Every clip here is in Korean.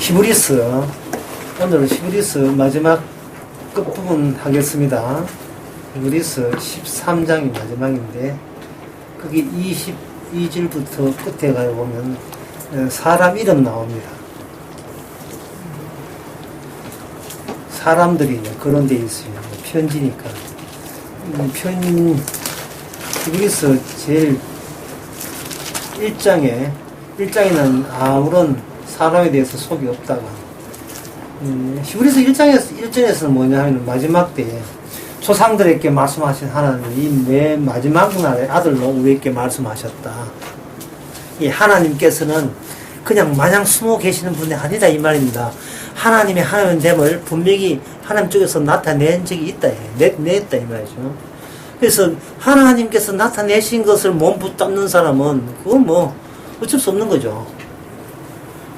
히브리서, 오늘 히브리서 마지막 끝부분 하겠습니다. 히브리서 13장이 마지막인데, 거기 22절부터 끝에 가요 보면 사람 이름 나옵니다. 사람들이 그런 데 있어요. 편지니까. 히브리서 제일 1장에는 아무런 사람에 대해서 속이 없다가, 히브리서 1장에서는 뭐냐 하면 마지막 때에 조상들에게 말씀하신 하나님이 매 마지막 날에 아들로 우리에게 말씀하셨다. 이 하나님께서는 그냥 마냥 숨어 계시는 분이 아니다 이 말입니다. 하나님의 하나님됨을 분명히 하나님 쪽에서 나타낸 적이 있다. 냈다 이 말이죠. 그래서 하나님께서 나타내신 것을 몸 붙잡는 사람은 그건 뭐 어쩔 수 없는 거죠.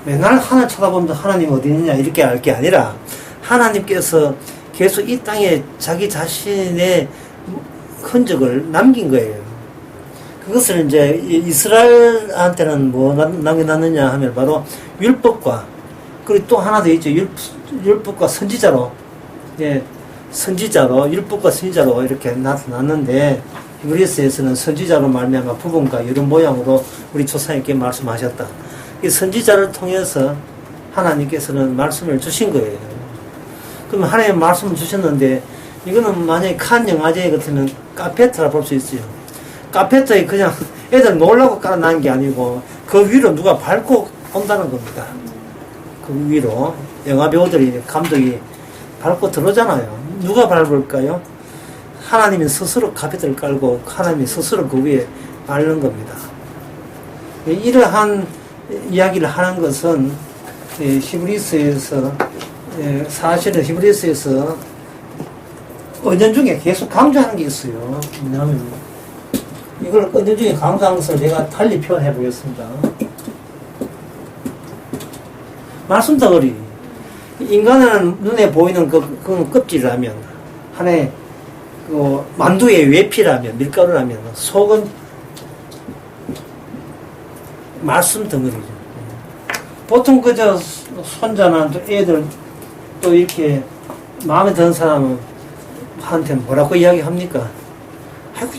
맨날 하나 쳐다보면 하나님 어디 있느냐 이렇게 알 게 아니라 하나님께서 계속 이 땅에 자기 자신의 흔적을 남긴 거예요. 그것을 이제 이스라엘한테는 뭐 남겨놨느냐 하면 바로 율법과, 그리고 또 하나 더 있죠. 율법과 선지자로, 율법과 선지자로 이렇게 나타났는데, 히브리서에서는 선지자로 말미암아 부분과 이런 모양으로 우리 조상에게 말씀하셨다. 이 선지자를 통해서 하나님께서는 말씀을 주신 거예요. 그러면 하나님 말씀을 주셨는데, 이거는 만약에 칸 영화제 같으면 카페트라 볼 수 있어요. 카페트에 그냥 애들 놀라고 깔아놓은 게 아니고, 그 위로 누가 밟고 온다는 겁니다. 그 위로 영화 배우들이, 감독이 밟고 들어오잖아요. 누가 밟을까요? 하나님이 스스로 카페트를 깔고 하나님이 스스로 그 위에 밟는 겁니다. 이러한 이야기를 하는 것은 히브리서에서, 사실은 히브리서에서 은연 중에 계속 강조하는 게 있어요. 왜냐하면 이걸 은연 중에 강조하는 것을 제가 달리 표현해 보겠습니다. 말씀 덩어리. 인간은 눈에 보이는 그건 껍질이라면, 하나의 만두의 외피라면, 밀가루라면, 속은 말씀 덩어리죠. 보통 그저 손자나 또 애들 또 이렇게 마음에 드는 사람한테 뭐라고 이야기합니까? 아이고,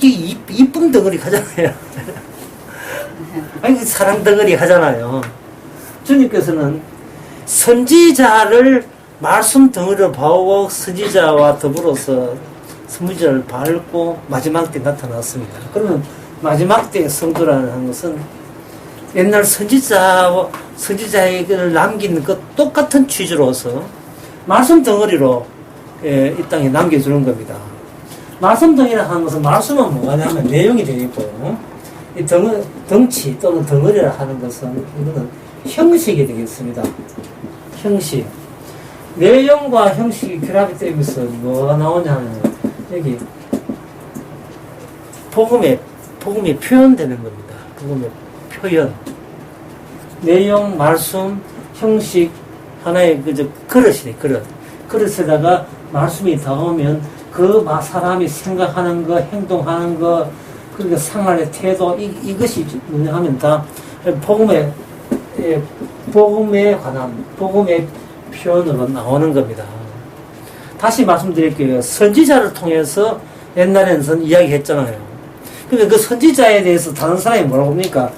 이쁜 덩어리 하잖아요. 아이고, 사랑 덩어리 하잖아요. 주님께서는 선지자를 말씀 덩어리로 봐오고 선지자와 더불어서 선지자를 밟고 마지막 때 나타났습니다. 그러면 마지막 때 성도라는 것은 옛날 선지자에게 남긴 그 똑같은 취지로서 말씀 덩어리로 이 땅에 남겨주는 겁니다. 말씀 덩어리라 하는 것은, 말씀은 뭐냐면 내용이 되어 있고요. 이 덩치 또는 덩어리라 하는 것은 이거는 형식이 되겠습니다. 형식. 내용과 형식이 결합이 되면서 뭐가 나오냐 하면 여기 복음이 표현되는 겁니다. 복음의 표현. 내용, 말씀, 형식, 하나의 그릇이네, 그릇. 그릇에다가 말씀이 닿으면 그 사람이 생각하는 거, 행동하는 거, 그리고 생활의 태도, 이것이 뭐냐 하면 다 복음에 관한, 복음의 표현으로 나오는 겁니다. 다시 말씀드릴게요. 선지자를 통해서 옛날에는 이야기했잖아요. 근데 그 선지자에 대해서 다른 사람이 뭐라고 합니까?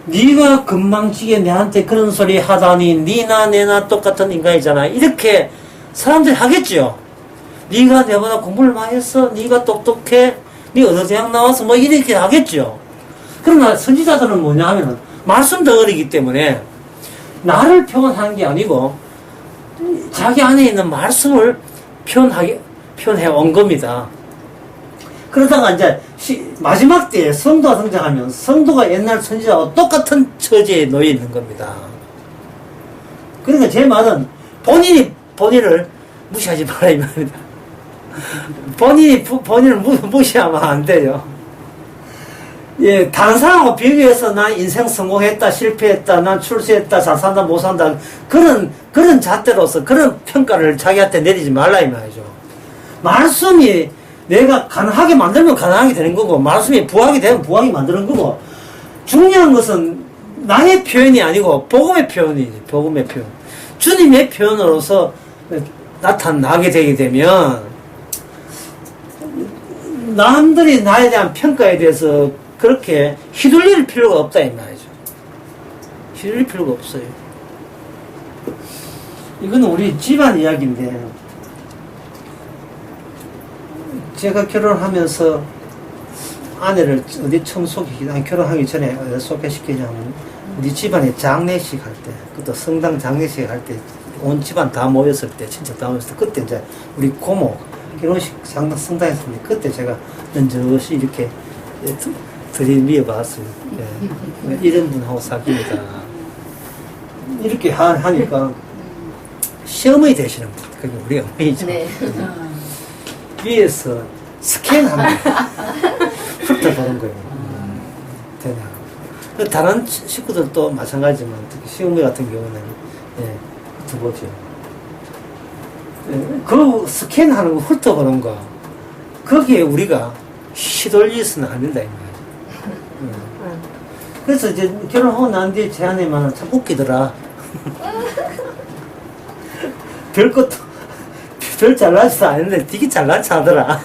네가 금방지게 내한테 그런 소리 하다니 니나 내나 똑같은 인간이잖아. 이렇게 사람들이 하겠죠. 네가 내보다 공부를 많이 했어. 네가 똑똑해. 네 어느 대학 나와서 뭐 이렇게 하겠죠. 그러나 선지자들은 뭐냐 하면은 말씀 덩어리이기 때문에 나를 표현하는 게 아니고 자기 안에 있는 말씀을 표현해 온 겁니다. 그러다가 이제 마지막 때에 성도가 등장하면 성도가 옛날 선지자와 똑같은 처지에 놓여 있는 겁니다. 그러니까 제 말은 본인을 무시하지 말아야 합니다. 본인을 무시하면 안 돼요. 예, 다른 사람하고 비교해서 난 인생 성공했다, 실패했다, 난 출세했다, 잘 산다, 못 산다, 그런 잣대로서 그런 평가를 자기한테 내리지 말라 이 말이죠. 말씀이 내가 가능하게 만들면 가능하게 되는 거고, 말씀이 부하게 되면 부하게 만드는 거고, 중요한 것은 나의 표현이 아니고 복음의 표현이지, 복음의 표현. 주님의 표현으로서 나타나게 되게 되면 남들이 나에 대한 평가에 대해서 그렇게 휘둘릴 필요가 없다 이 말이죠. 휘둘릴 필요가 없어요. 이건 우리 집안 이야기인데 제가 결혼하면서 아내를 어디 처음 결혼하기 전에 소개시키자면 우리 집안에 장례식 할 때, 그것도 성당 장례식 할 때, 온 집안 다 모였을 때, 친척 다 모였을 때, 그때 이제 우리 고모 결혼식 성당에서 그때 제가 연젓이 이렇게 들이미어 봤어요. 네. 이런 분하고 사귀다. 이렇게 하니까 시어머니 되시는 분, 그게 우리 어머니죠. 네. 위에서 스캔하는 훑어보는 거예요. 되나. 다른 식구들도 마찬가지지만 특히 시어머니 같은 경우는 훑어보죠. 그 스캔하는 거 훑어보는 거 거기에 우리가 휘둘리서는 안 된다 이 말이에요. 그래서 이제 결혼하고 난 뒤에 제 아내만 참 웃기더라. 별것도 별 잘나지도 않는데 되게 잘난 차더라.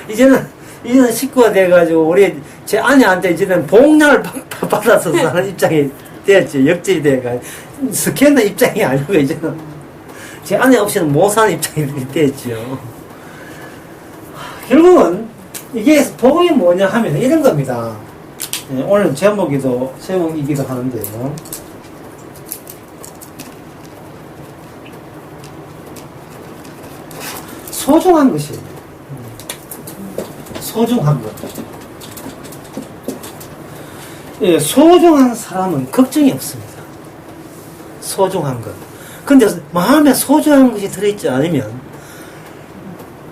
이제는 식구가 돼가지고 우리 제 아내한테 이제는 복락을 받아서 사는 입장이 되었지. 역질이 돼가지고 스캔의 입장이 아니고 이제는 제 아내 없이는 못 사는 입장이 되었지요. 결국은 이게 복음이 뭐냐 하면 이런 겁니다. 오늘 제목이기도 하는데요. 소중한 것이에요. 소중한 것. 예, 소중한 사람은 걱정이 없습니다. 소중한 것. 근데 마음에 소중한 것이 들어있지 않으면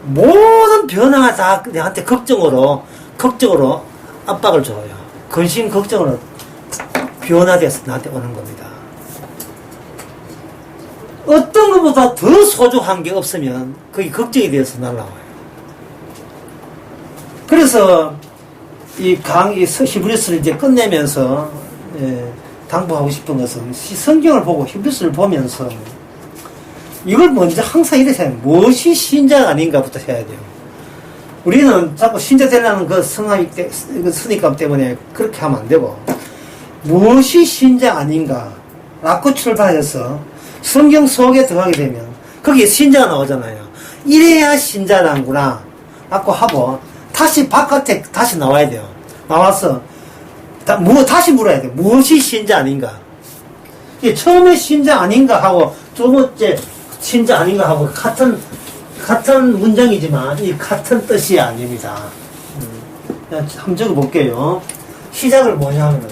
모든 변화가 다 내한테 걱정으로 압박을 줘요. 근심 걱정으로 변화돼서 나한테 오는 겁니다. 어떤 것보다 더 소중한 게 없으면 그게 걱정이 되어서 날라와요. 그래서 이 히브리서를 이제 끝내면서 당부하고 싶은 것은 성경을 보고 히브리서를 보면서 이걸 먼저 항상 이렇게 해야 돼요. 무엇이 신자가 아닌가부터 해야 돼요. 우리는 자꾸 신자 되려는 그 선입감 때문에 그렇게 하면 안 되고 무엇이 신자 아닌가 라고 출발해서 성경 속에 들어가게 되면 거기에 신자가 나오잖아요. 이래야 신자라는구나 라고 하고 다시 바깥에 다시 나와야 돼요. 나와서 다시 물어야 돼요. 무엇이 신자 아닌가. 처음에 신자 아닌가 하고 두 번째 신자 아닌가 하고 같은 문장이지만 이 같은 뜻이 아닙니다. 한번 적어볼게요. 시작을 뭐냐 하면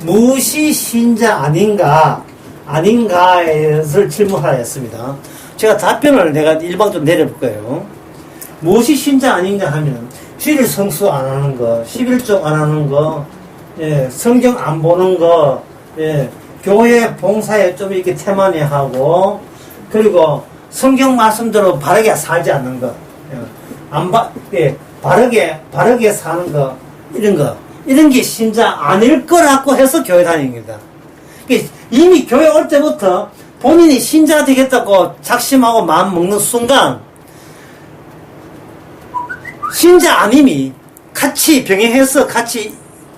무엇이 신자 아닌가에서 질문하라 했습니다. 제가 답변을 내가 일방적으로 내려볼 거예요. 무엇이 신자 아닌가 하면 주일 성수 안 하는 거, 11조 안 하는 거, 성경 안 보는 거, 교회 봉사에 좀 이렇게 태만히 하고, 그리고 성경 말씀대로 바르게 살지 않는 거, 바르게 사는 거, 이런 게 신자 아닐 거라고 해서 교회 다니는 겁니다. 이미 교회 올 때부터 본인이 신자 되겠다고 작심하고 마음 먹는 순간, 신자 아님이 같이 병행해서 같이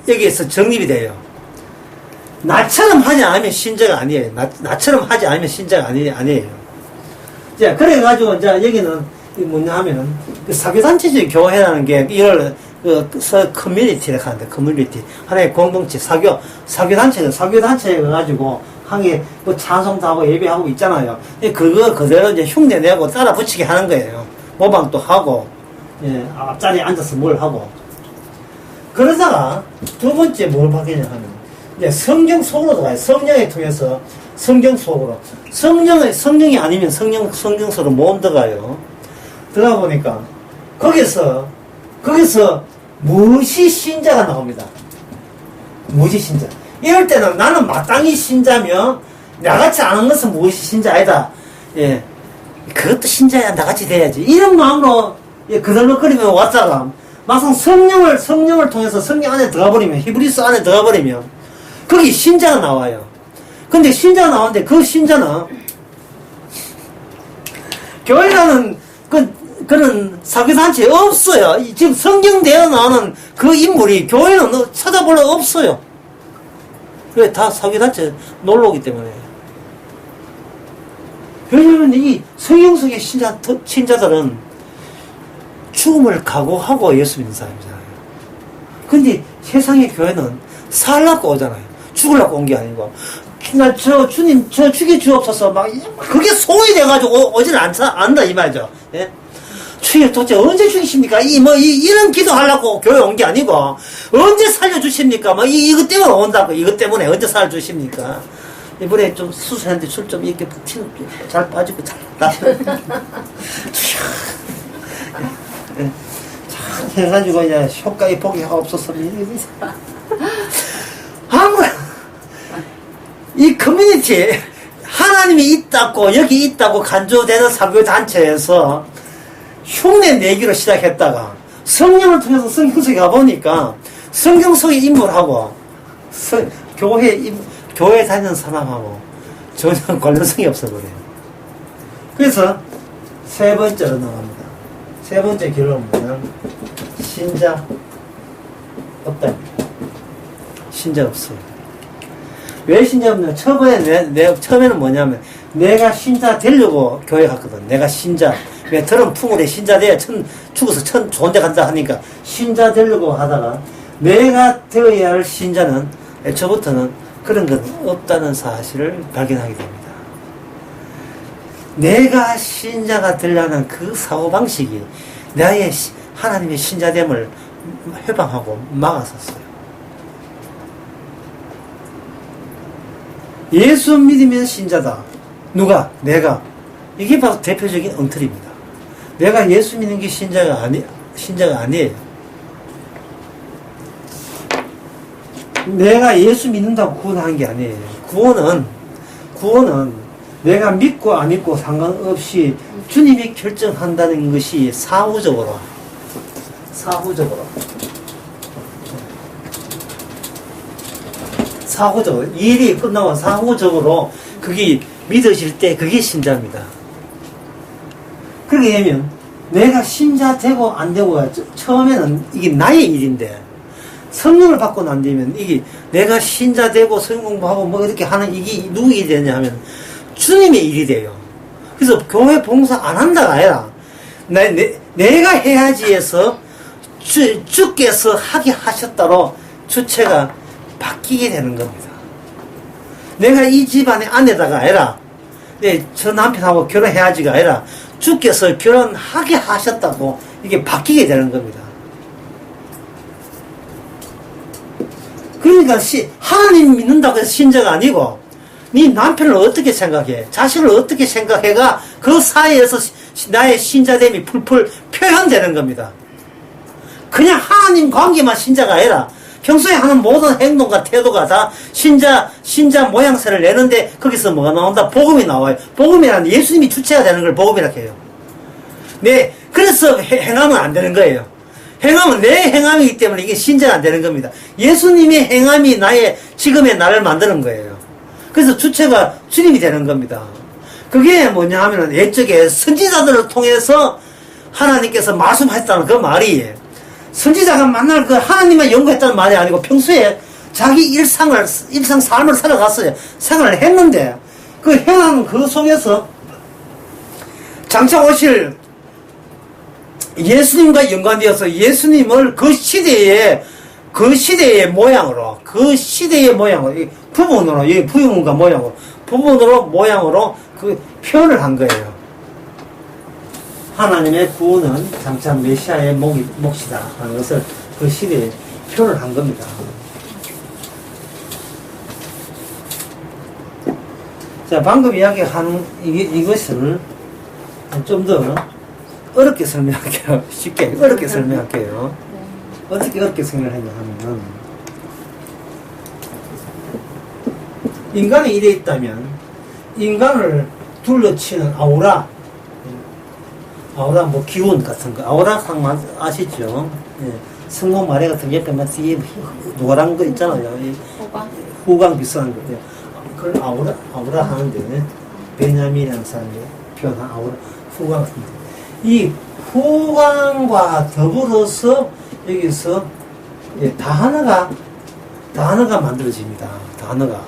여기에서 정립이 돼요. 나처럼 하지 않으면 신자가 아니에요. 나처럼 하지 않으면 신자가 아니에요. 자, 그래가지고, 이제 여기는 뭐냐 하면은, 사교단체적 교회라는 게, 이걸, 커뮤니티라고 하는데, 커뮤니티. 하나의 공동체, 사교단체가 가지고, 항에 뭐 찬송도 하고 예배하고 있잖아요. 그거 그대로 이제 흉내 내고 따라 붙이게 하는 거예요. 모방도 하고, 앞자리에 앉아서 뭘 하고. 그러다가, 두 번째 뭘 하겠냐 하면, 이제 성경 속으로 들어가요. 성령에 통해서 성경 속으로. 성령이 아니면 성경 속으로 못 들어가요. 들어가 보니까, 거기서 무엇이 신자가 나옵니다. 무엇이 신자. 이럴 때는 나는 마땅히 신자며, 나같이 아는 것은 무엇이 신자 아니다. 그것도 신자야, 나같이 돼야지. 이런 마음으로, 그들럭거리면 왔다가, 막상 성령을 통해서 성령 안에 들어가버리면, 히브리서 안에 들어가버리면, 거기 신자가 나와요. 근데 신자 나오는데 그 신자는 교회라는 그런 사교단체에 없어요. 지금 성경대에 나오는 그 인물이 교회는 찾아볼 수 없어요. 왜? 다 사교단체 놀러 오기 때문에. 왜냐면 이 성경 속의 신자들은 죽음을 각오하고 예수 믿는 사람이잖아요. 근데 세상의 교회는 살라고 오잖아요. 죽으려고 온 게 아니고. 주님, 죽여 주옵소서. 그게 소위 돼가지고 오질 않다, 이 말이죠. 예? 주님, 도대체 언제 죽이십니까? 이런 기도 하려고 교회 온 게 아니고, 언제 살려주십니까? 이것 때문에 온다고, 이것 때문에 언제 살려주십니까? 이번에 좀 수술했는데 술 좀 이렇게 푹 잘 빠지고 잘 참 해가지고 그냥 효과의 복이 없어서 아무런 이 커뮤니티에 하나님이 있다고 여기 있다고 간주되는 사교단체에서 흉내 내기로 시작했다가 성령을 통해서 성경 속에 가보니까 성경 속의 인물하고 교회 다니는 사람하고 전혀 관련성이 없어버려요. 그래서 세 번째로 나갑니다. 세 번째 결론은 뭐냐면 신자 없답니다. 신자 없어요. 왜 신자 없냐? 처음에는 뭐냐면 내가 신자 되려고 교회 갔거든. 내가 신자. 왜 더러운 풍울에 신자 돼야 죽어서 좋은 데 간다 하니까 신자 되려고 하다가 내가 되어야 할 신자는 애초부터는 그런 건 없다는 사실을 발견하게 됩니다. 내가 신자가 되려는 그 사고방식이 나의 하나님의 신자됨을 회방하고 막았었어요. 예수 믿으면 신자다. 누가? 내가. 이게 바로 대표적인 엉터리입니다. 내가 예수 믿는 게 신자가 아니에요. 내가 예수 믿는다고 구원하는 게 아니에요. 구원은 내가 믿고 안 믿고 상관없이 주님이 결정한다는 것이 사후적으로 일이 끝나고 사후적으로 그게 믿어질 때 그게 신자입니다. 그렇게 되면 내가 신자 되고 안 되고가 처음에는 이게 나의 일인데 성령을 받고 난 뒤면 이게 내가 신자 되고 성경 공부하고 이렇게 하는 이게 누구 일이 되냐 하면 주님의 일이 돼요. 그래서 교회 봉사 안 한다가 아니라 내가 해야지 해서 주께서 하게 하셨다로 주체가 바뀌게 되는 겁니다. 내가 이 집안의 아내다가 아니라 저 남편하고 결혼해야지가 아니라 주께서 결혼하게 하셨다고 이게 바뀌게 되는 겁니다. 그러니까 하나님 믿는다고 해서 신자가 아니고 네 남편을 어떻게 생각해? 자식을 어떻게 생각해가 그 사이에서 나의 신자됨이 풀풀 표현되는 겁니다. 그냥 하나님 관계만 신자가 아니라 평소에 하는 모든 행동과 태도가 다 신자 모양새를 내는데 거기서 뭐가 나온다? 복음이 나와요. 복음이란 예수님이 주체가 되는 걸 복음이라고 해요. 네, 그래서 행하면 안 되는 거예요. 행함은 내 행함이기 때문에 이게 신자가 안 되는 겁니다. 예수님의 행함이 지금의 나를 만드는 거예요. 그래서 주체가 주님이 되는 겁니다. 그게 뭐냐 하면은 옛적에 선지자들을 통해서 하나님께서 말씀하셨다는 그 말이 선지자가 만날 그 하나님만 연구했다는 말이 아니고 평소에 자기 일상 삶을 살아갔어요. 생활을 했는데 그 행하는 그 속에서 장차 오실 예수님과 연관되어서 예수님을 그 시대의 모양으로 부분으로 모양으로 그 표현을 한 거예요. 하나님의 구원은 장차 메시아의 몫이다 하는 것을 그 시대에 표현을 한 겁니다. 자, 방금 이야기한 이것을 좀 더 어렵게 설명할게요. 쉽게 어렵게 설명할게요. 어떻게 어렵게 설명하냐 하면 인간이 이래 있다면 인간을 둘러치는 아우라 기운 같은 거 아우라 상만 아시죠? 예. 성공 마레 같은 옆에 막 뒤에 노란 거 있잖아요. 후광 비슷한 거. 그걸 아우라 하는데, 베냐민이라는 사람이 표현한 아우라, 후광. 이 후광과 더불어서 여기서 단어가 만들어집니다. 단어가.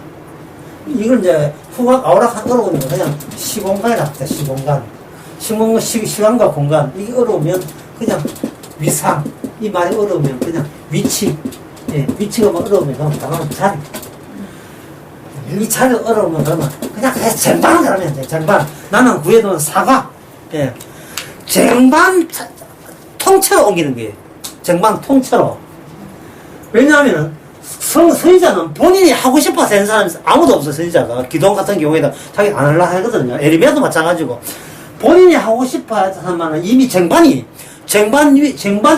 이걸 이제 후광, 아우라 어려우면 그냥 시공간이라 합니다. 시간과 공간. 이게 어려우면 그냥 위상. 이 말이 어려우면 그냥 위치. 위치가 뭐 어려우면 그냥 단어는 자리. 이 자리 어려우면 그러면 그냥 쟁반 그러면 돼. 쟁반. 나는 구해둔 사과. 쟁반 통째로 옮기는 거예요. 쟁반 통째로. 왜냐하면 선지자는 본인이 하고 싶어서 한 사람이 아무도 없어. 선지자가 기도원 같은 경우에는 자기 안 하려 하거든요. 에리미야도 마찬가지고 본인이 하고 싶어 하면 이미 쟁반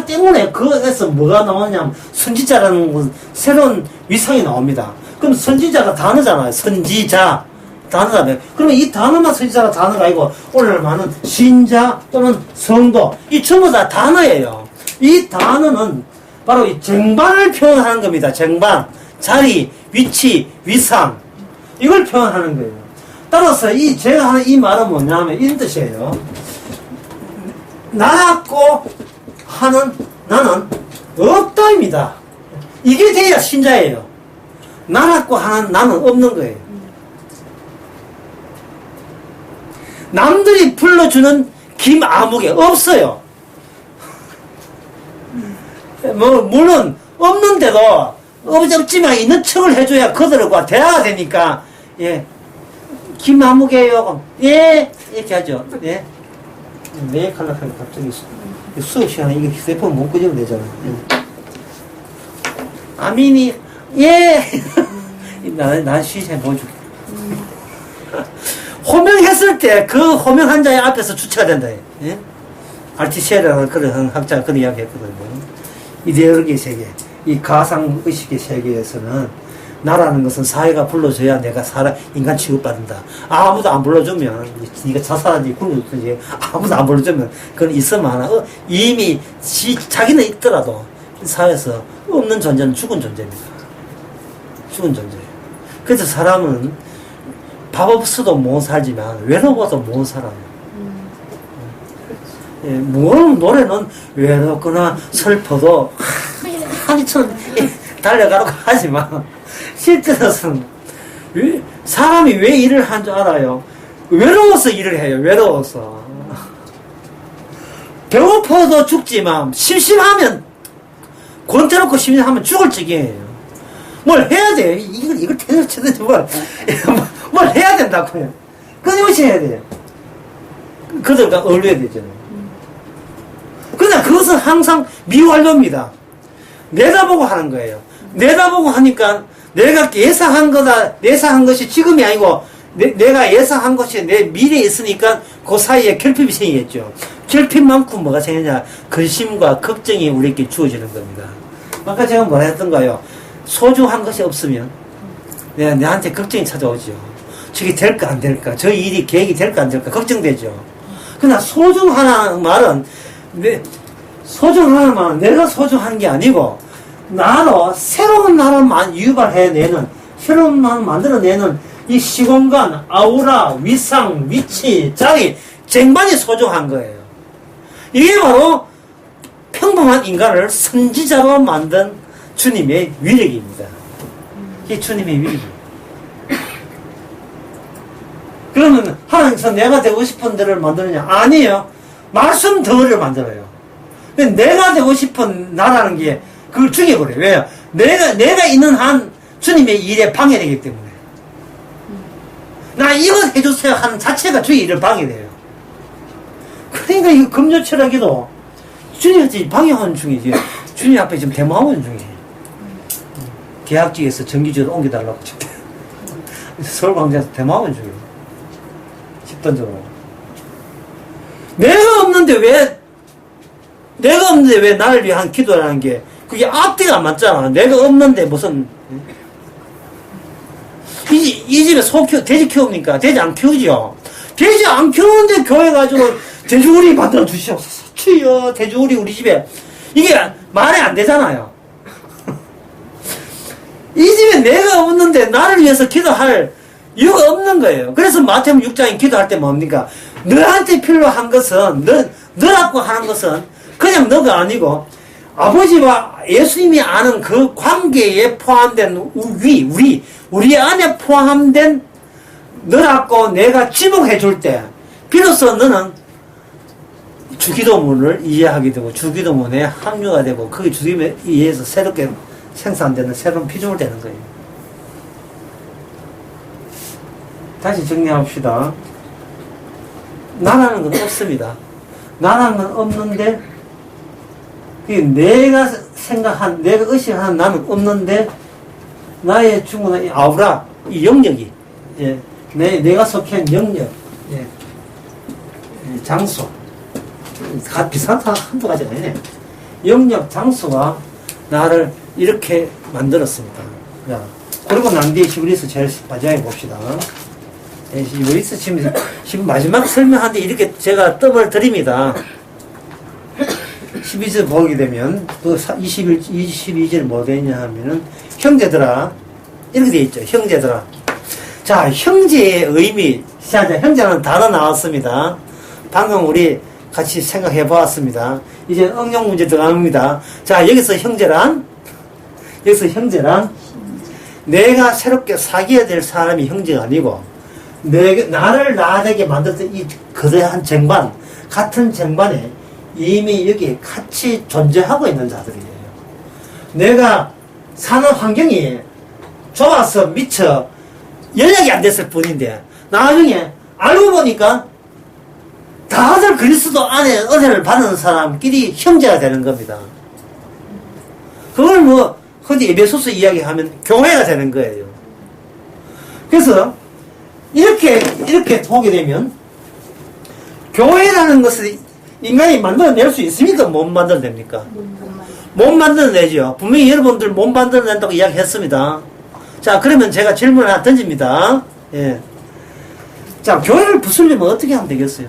때문에 그에서 뭐가 나오냐면 선지자라는 새로운 위상이 나옵니다. 그럼 선지자가 단어잖아요. 선지자 단어잖아요. 그러면 이 단어만 선지자가 단어가 아니고 오늘 많은 신자 또는 성도 이 전부 다 단어예요. 이 단어는 바로 이 쟁반을 표현하는 겁니다. 쟁반, 자리, 위치, 위상 이걸 표현하는 거예요. 따라서 제가 하는 이 말은 뭐냐면 이런 뜻이에요. 나라고 하는 나는 없다입니다. 이게 돼야 신자예요. 나라고 하는 나는 없는 거예요. 남들이 불러주는 김아무개 없어요. 물론 없는데도 없지만 있는 척을 해줘야 그들과 대화가 되니까 김아무개요. 이렇게 하죠. 왜 칼락하게 갑자기 수업 시간에 이게 휴대폰 못 끄집어야 되잖아. 아민이 난 시시해 보여줄게. 호명했을 때 그 호명한 자의 앞에서 주체가 된다. 알티시에라는 그런 학자가 그런 이야기 했거든요. 이데올로기 세계, 이 가상의식의 세계에서는 나라는 것은 사회가 불러줘야 내가 인간 취급받는다. 아무도 안 불러주면, 네가 자살하든지 굶어죽든지 아무도 안 불러주면 그건 있으면 이미 자기는 있더라도 사회에서 없는 존재는 죽은 존재입니다. 죽은 존재예요. 그래서 사람은 밥 없어도 못 살지만 외로워도 못 살아요. 물론 노래는 외롭거나 슬퍼도 한이처럼 달려가라고 하지만 실제로는 사람이 왜 일을 한 줄 알아요? 외로워서 일을 해요. 외로워서. 배고파도 죽지만 심심하면 권태놓고 심심하면 죽을 적이에요. 뭘 해야 돼. 이걸 대놓치든지 뭘 해야 된다고요. 끊임없이 해야 돼요. 그들과 어울려야 되잖아요. 그러나 그것은 항상 미완료입니다. 내다보고 하는 거예요. 내다보고 하니까 내가 예상한 것이 지금이 아니고 내가 예상한 것이 내 미래에 있으니까 그 사이에 결핍이 생기겠죠. 결핍만큼 뭐가 생기냐? 근심과 걱정이 우리에게 주어지는 겁니다. 아까 제가 뭐라 했던가요? 소중한 것이 없으면 내한테 걱정이 찾아오죠. 저게 될까 안 될까? 저 일이 계획이 될까 안 될까? 걱정되죠. 그러나 소중하다는 말은 내가 소중한 게 아니고 새로운 나를 유발해내는 새로운 나를 만들어내는 이 시공간, 아우라, 위상, 위치, 자리, 쟁반이 소중한 거예요. 이게 바로 평범한 인간을 선지자로 만든 주님의 위력입니다. 이게 주님의 위력입니다. 그러면 하나님께서 내가 되고 싶은 데를 만드느냐? 아니에요. 말씀 덩어리를 만들어요. 근데 내가 되고 싶은 나라는 게 그걸 죽여버려요. 왜요? 내가 있는 한 주님의 일에 방해되기 때문에. 나 이거 해주세요 하는 자체가 주의 일을 방해돼요. 그러니까 이거 금요 철학에도 주님한테 방해하는 중이지. 주님 앞에 지금 데모하고 있는 중이에요. 계약직에서 정기적으로 옮겨달라고 지금 서울광장에서 데모하고 있는 중이에요. 집단적으로. 내가 없는데 왜 나를 위한 기도라는 게 그게 앞뒤가 안 맞잖아. 내가 없는데 무슨 이 집에 돼지 키웁니까? 돼지 안 키우죠. 돼지 안 키우는데 교회 가지고 돼지우리 만들어 주시옵소서. 주여 돼지우리 우리 집에 이게 말이 안 되잖아요. 이 집에 내가 없는데 나를 위해서 기도할 이유가 없는 거예요. 그래서 마태복음 6장에 기도할 때 뭡니까? 너한테 필요한 것은, 너라고 하는 것은 그냥 너가 아니고, 아버지와 예수님이 아는 그 관계에 포함된 우리 안에 포함된 너라고 내가 지목해 줄 때, 비로소 너는 주기도문을 이해하게 되고, 주기도문에 합류가 되고, 그 주기도문에 의해서 새롭게 생산되는 새로운 피조물 되는 거예요. 다시 정리합시다. 나라는 건 없습니다. 나라는 건 없는데, 내가 생각한, 내가 의식하는 나는 없는데, 나의 충분한 이 아우라, 이 영역이, 예, 내가 속한 영역, 예, 장소, 비슷한 한두 가지가 아니네. 영역, 장소가 나를 이렇게 만들었습니다. 자, 그리고 난 뒤에 히브리서 제일 마지막에 봅시다. 히브리서 지금 마지막 설명하는데 이렇게 제가 떡을 드립니다. 12절 보게 되면, 그 22절 뭐 되냐 하면은, 형제들아, 이렇게 되어 있죠. 형제들아. 자, 형제의 의미. 자, 형제라는 단어 나왔습니다. 방금 우리 같이 생각해 보았습니다. 이제 응용 문제 들어갑니다. 자, 여기서 형제란, 내가 새롭게 사귀어야 될 사람이 형제가 아니고, 나를 나되게 만들었던 이 거대한 쟁반, 같은 쟁반에 이미 여기 같이 존재하고 있는 자들이에요. 내가 사는 환경이 좋아서 미처 연락이 안 됐을 뿐인데, 나중에 알고 보니까 다들 그리스도 안에 은혜를 받는 사람끼리 형제가 되는 겁니다. 그걸 뭐 흔히 에베소서 이야기하면 교회가 되는 거예요. 그래서 이렇게 보게 되면, 교회라는 것을 인간이 만들어낼 수 있습니까? 못 만들어냅니까? 못 만들어내죠. 분명히 여러분들 못 만들어낸다고 이야기했습니다. 자, 그러면 제가 질문을 하나 던집니다. 예. 자, 교회를 부수려면 어떻게 하면 되겠어요?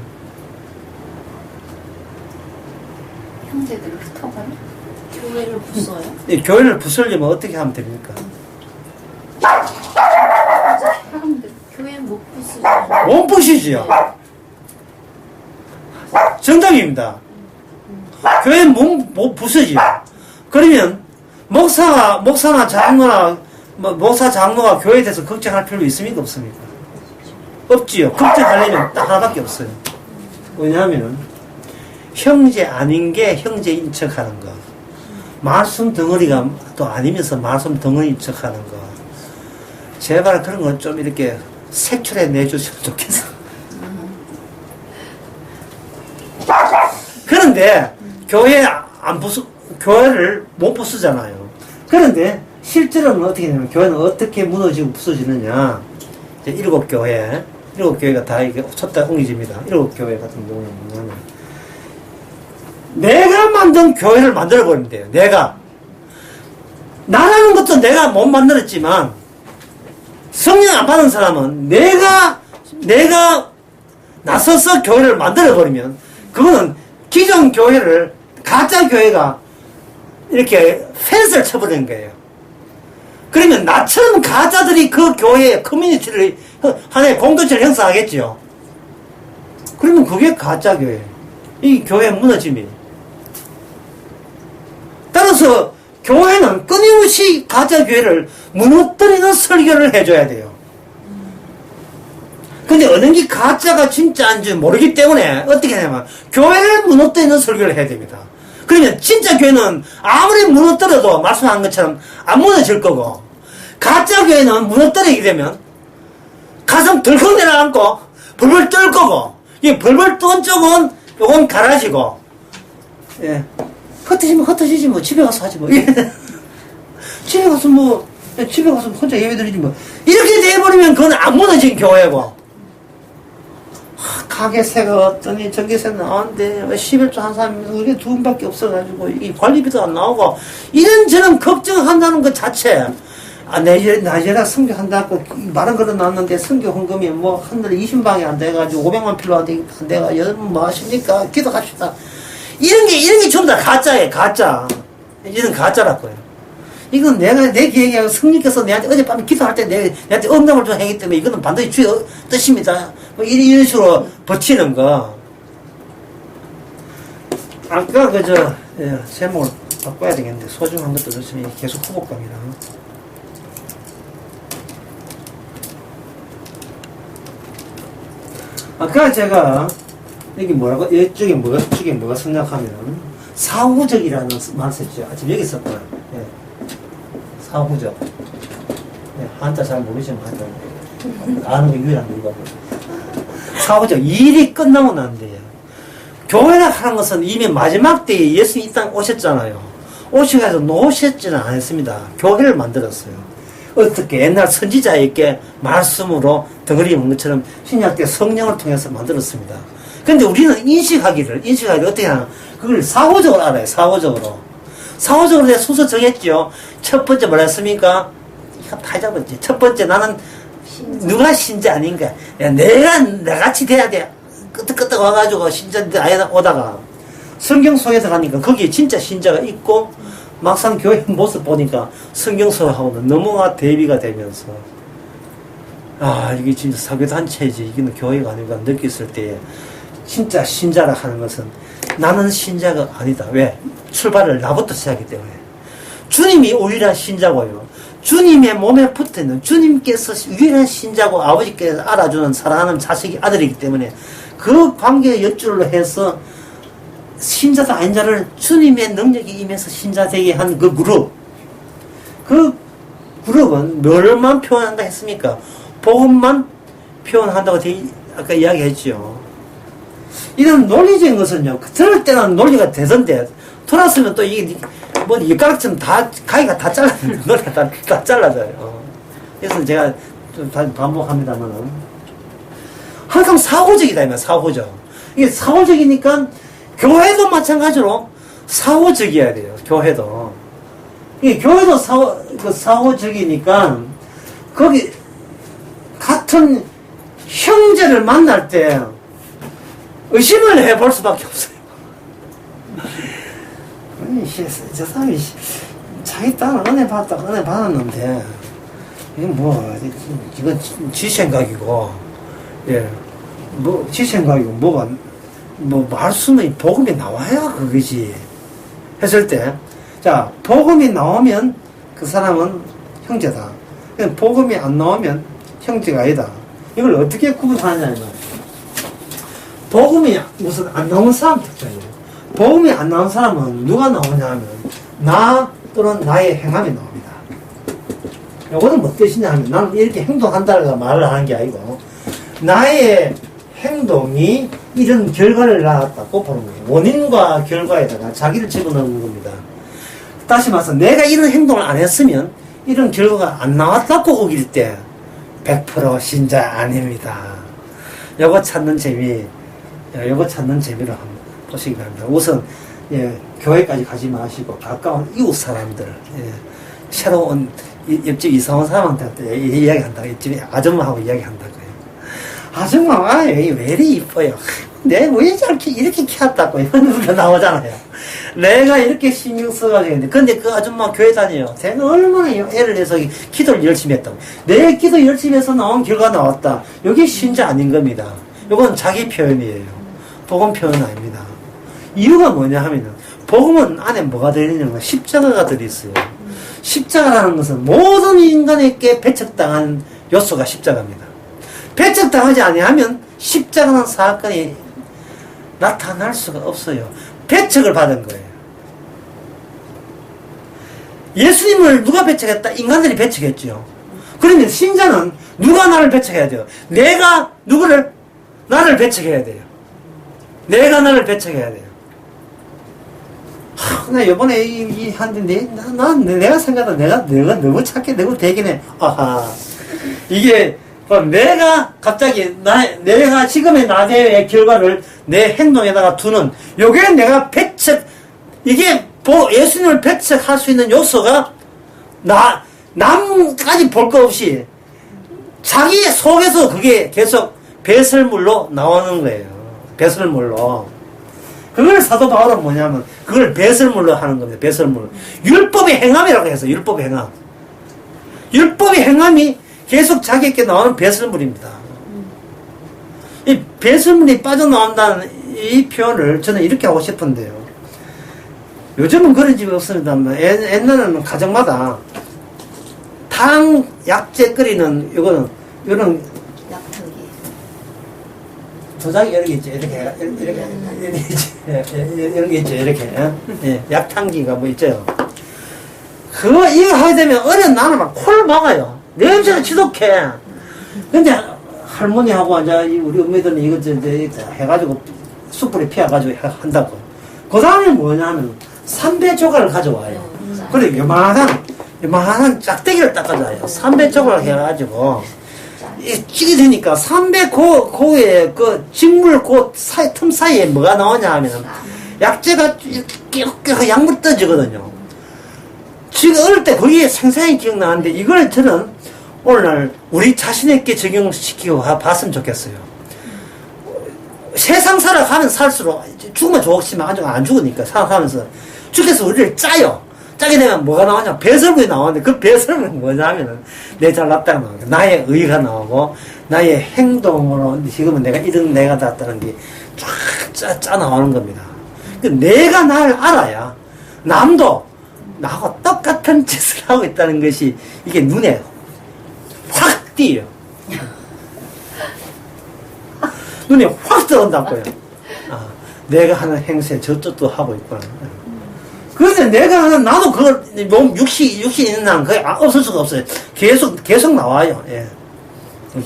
형제들을 붙어가요? 교회를 부숴요? 예, 교회를 부수려면 어떻게 하면 됩니까? 사람들 교회 못 부수죠. 못 부시지요. 정답입니다. 교회 못 부수지요. 그러면 목사나 장로나 목사 장로가 교회에 대해서 걱정할 필요 있습니까? 없습니까? 없지요. 걱정하려면 딱 하나밖에 없어요. 왜냐하면 형제 아닌 게 형제인 척하는 거, 말씀 덩어리가 또 아니면서 말씀 덩어리인 척하는 거, 제발 그런 건 좀 이렇게 색출해 내주시면 좋겠어. 그런데 교회를 못 부수잖아요. 그런데 실제로는 어떻게 되냐면, 교회는 어떻게 무너지고 부서지느냐. 이제 7교회가 다 이게 쳤다 옹이집니다. 7교회 같은 경우는 뭐냐면, 내가 만든 교회를 만들어버리면 돼요. 나라는 것도 내가 못 만들었지만, 성령 안 받은 사람은 내가 나서서 교회를 만들어버리면, 그거는 기존 교회를, 가짜 교회가 이렇게 펜스를 쳐버리는 거예요. 그러면 나처럼 가짜들이 그 교회의 커뮤니티를, 하나의 공동체를 형성하겠죠. 그러면 그게 가짜 교회. 이 교회의 무너짐이에요. 따라서 교회는 끊임없이 가짜 교회를 무너뜨리는 설교를 해줘야 돼요. 근데 어느 게 가짜가 진짜인지 모르기 때문에 어떻게 하냐면, 교회를 무너뜨리는 설교를 해야 됩니다. 그러면 진짜 교회는 아무리 무너뜨려도 말씀한 것처럼 안 무너질 거고, 가짜 교회는 무너뜨리게 되면 가슴 덜컥 내려앉고 벌벌 떨 거고, 이 벌벌 떤 쪽은 요건 갈아지고, 예, 흩어지지 뭐 집에 가서 하지 뭐. 집에 가서 혼자 예배드리지 뭐. 이렇게 돼버리면 그건 안 무너진 교회고, 가게세가 왔더니 전기세 나왔는데 11조 한 사람이 우리 두 분밖에 없어가지고 이 관리비도 안 나오고, 이런저런 걱정한다는 것 자체, 나제라 성교한다고 말은 걸어놨는데 성교 헌금이 뭐 한 달에 20방이 안 돼가지고 500만 필요한데 내가 여러분 뭐 하십니까? 기도합시다. 이런 게 전부 다 가짜예요. 가짜. 이런 가짜라고요. 이건 내 계획이 성령께서 내한테 어젯밤에 기도할 때 내한테 응답을 좀 하기 때문에 이거는 반드시 주의 뜻입니다. 뭐 이런 식으로 버티는 거. 아까 제목을 바꿔야 되겠는데, 소중한 것도 넣으면 계속 후보감이라. 아까 제가 여기 뭐라고, 이쪽에 뭐가 생각하면 사후적이라는 말 썼죠. 지금 여기 썼구나. 예. 사후적. 예, 한자 잘 모르시면 하여튼 아는 거 유일한 거. 사후적. 일이 끝나고 난 뒤에 교회라 하는 것은 이미 마지막 때에 예수님이 이 땅 오셨잖아요. 오셔서 놓으셨지는 않았습니다. 교회를 만들었어요. 어떻게 옛날 선지자에게 말씀으로 덩어리 먹는 것처럼 신약 때 성령을 통해서 만들었습니다. 근데 우리는 인식하기를 어떻게 하나, 그걸 사후적으로 알아요. 사후적으로 내가 순서 정했죠. 첫 번째 뭐라 했습니까? 이거 다 잡았지. 첫 번째, 나는 누가 신자 아닌가. 야, 내가 나같이 돼야 돼. 끄떡끄떡 와가지고 신자들 아예 오다가 성경 속에 들어가니까 거기에 진짜 신자가 있고, 막상 교회 모습 보니까 성경 속하고는 너무나 대비가 되면서, 아, 이게 진짜 사교단체지, 이게는 교회가 아닌가 느꼈을 때에, 진짜 신자라 하는 것은 나는 신자가 아니다. 왜? 출발을 나부터 시작하기 때문에. 주님이 유일한 신자고요. 주님의 몸에 붙어있는 주님께서 유일한 신자고, 아버지께서 알아주는 사랑하는 자식이 아들이기 때문에 그 관계에 엿줄로 해서 신자다 아닌 자를 주님의 능력이 임해서 신자 되게 한 그 그룹. 그 그룹은 뭘만 표현한다 했습니까? 복음만 표현한다고 아까 이야기했죠. 이런 논리적인 것은요, 들을 때는 논리가 되던데, 돌았으면 또 이게, 뭐, 엿가락처럼 가위가 다 논리가 다 잘라져요. 그래서 제가 좀 다시 반복합니다만은. 항상 사후적이다, 사후적. 이게 사후적이니까, 교회도 마찬가지로 사후적이어야 돼요, 교회도. 이게 교회도 사후적이니까, 거기, 같은 형제를 만날 때, 의심을 해볼 수밖에 없어요. 아니, 저 사람이, 자기 딸은 은혜 받았는데, 이건 지 생각이고, 예, 지 생각이고, 말씀이, 복음이 나와야 그거지. 했을 때, 자, 복음이 나오면 그 사람은 형제다. 복음이 안 나오면 형제가 아니다. 이걸 어떻게 구분하느냐, 복음이 무슨 안 나온 사람 특징이에요. 복음이 안 나온 사람은 누가 나오냐 하면, 나 또는 나의 행함이 나옵니다. 이거는 뭐 뜻이냐 하면, 나는 이렇게 행동한다고 말을 하는 게 아니고, 나의 행동이 이런 결과를 낳았다고 보는 거예요. 원인과 결과에다가 자기를 집어넣는 겁니다. 다시 말해서 내가 이런 행동을 안 했으면 이런 결과가 안 나왔다고 우길 때 100% 신자 아닙니다. 요거 찾는 재미로 한번 보시기 바랍니다. 우선 교회까지 가지 마시고 가까운 이웃 사람들, 새로운 옆집 이사 온 사람한테 이야기한다고, 옆집에 아줌마하고 이야기한다고요. 아줌마, 왜 이리 이뻐요? 내가 왜 이렇게 키웠다고, 이런 거 나오잖아요. 내가 이렇게 신경 써가지고 있는데, 근데 그 아줌마 교회 다녀요. 제가 얼마나 애를 내서 기도를 열심히 했다고. 내 기도 열심히 해서 나온 결과 나왔다. 이게 신자 아닌 겁니다. 이건 자기 표현이에요. 복음 표현은 아닙니다. 이유가 뭐냐 하면은, 복음은 안에 뭐가 들어있냐면 십자가가 들어있어요. 십자가라는 것은 모든 인간에게 배척당한 요소가 십자가입니다. 배척당하지 아니하면 십자가는 사건이 나타날 수가 없어요. 배척을 받은 거예요. 예수님을 누가 배척했다? 인간들이 배척했죠. 그러면 신자는 누가 나를 배척해야 돼요? 내가 나를 배척해야 돼요. 내가 나를 배척해야 돼요. 나 요번에 내가 생각하다 내가 너무 착해, 너무 대기네. 아하. 이게, 내가 갑자기, 내가 지금의 나대의 결과를 내 행동에다가 두는, 요게 내가 이게 예수님을 배척할 수 있는 요소가, 남까지 볼 거 없이, 자기 속에서 그게 계속 배설물로 나오는 거예요. 배설물로. 그걸 사도 바울은 뭐냐면 그걸 배설물로 하는 겁니다. 배설물. 율법의 행함이라고 해서 율법의 행함. 율법의 행함이 계속 자기에게 나오는 배설물입니다. 이 배설물이 빠져나온다는 이 표현을 저는 이렇게 하고 싶은데요. 요즘은 그런 집이 없습니다만 옛날에는 가정마다 탕 약재 끓이는 이런 약탕기. 도자기 이런 게 있죠. 이렇게 이런 게 있죠. 이렇게 예, 약탕기가 뭐 있죠. 그거 이거 하게 되면 어린 나는 막 코를 막아요. 냄새가 지독해. 근데 할머니하고 이제 우리 어머니들은 이거 이제 해가지고 숯불에 피워가지고 한다고. 그 다음에 뭐냐면 삼배 조각을 가져와요. 그래 요만한 짝대기를 닦아줘요. 삼배 조각을 해가지고 찌게 되니까 삼배 고에 그 직물 틈 사이에 뭐가 나오냐 하면 약재가 끼룩끼룩 약물 떠지거든요. 지금 어릴 때 그게 생생히 기억나는데 이걸 저는 오늘날 우리 자신에게 적용시키고 봤으면 좋겠어요. 세상 살아가면 살수록 죽으면 좋겠지만 아직 안 죽으니까 살아가면서 주께서 우리를 짜요. 짜게 되면 뭐가 나오냐? 배설물이 나오는데 그 배설물은 뭐냐면은 내 잘났다가 나오고 나의 의가 나오고 나의 행동으로 지금은 내가 이런 내가 났다는 게 쫙 짜 나오는 겁니다. 내가 날 알아야 남도 나하고 똑같은 짓을 하고 있다는 것이 이게 눈에 확 띄어요. 눈에 확 들어온다고요. 아, 내가 하는 행세 저쪽도 하고 있구나. 그런데 내가 하는 나도 그걸 몸 육신 있는 한 거의 없을 수가 없어요. 계속 나와요. 예.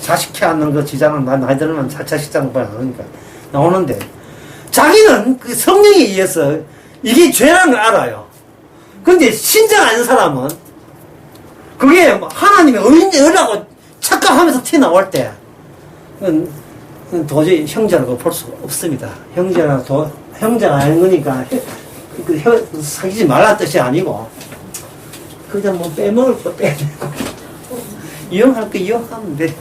자식 키우는 거 지장은 나이 들면 자식장 빨리 나오니까 나오는데 자기는 그 성령에 의해서 이게 죄라는 걸 알아요. 그런데 신장 아닌 사람은 그게 하나님의 의라고 착각하면서 튀어나올 때 도저히 형제라고 볼 수가 없습니다. 형제가 아닌 거니까 사귀지 말라는 뜻이 아니고 그냥 뭐 빼먹을 거 빼내고 이용할 거 이용하면 돼.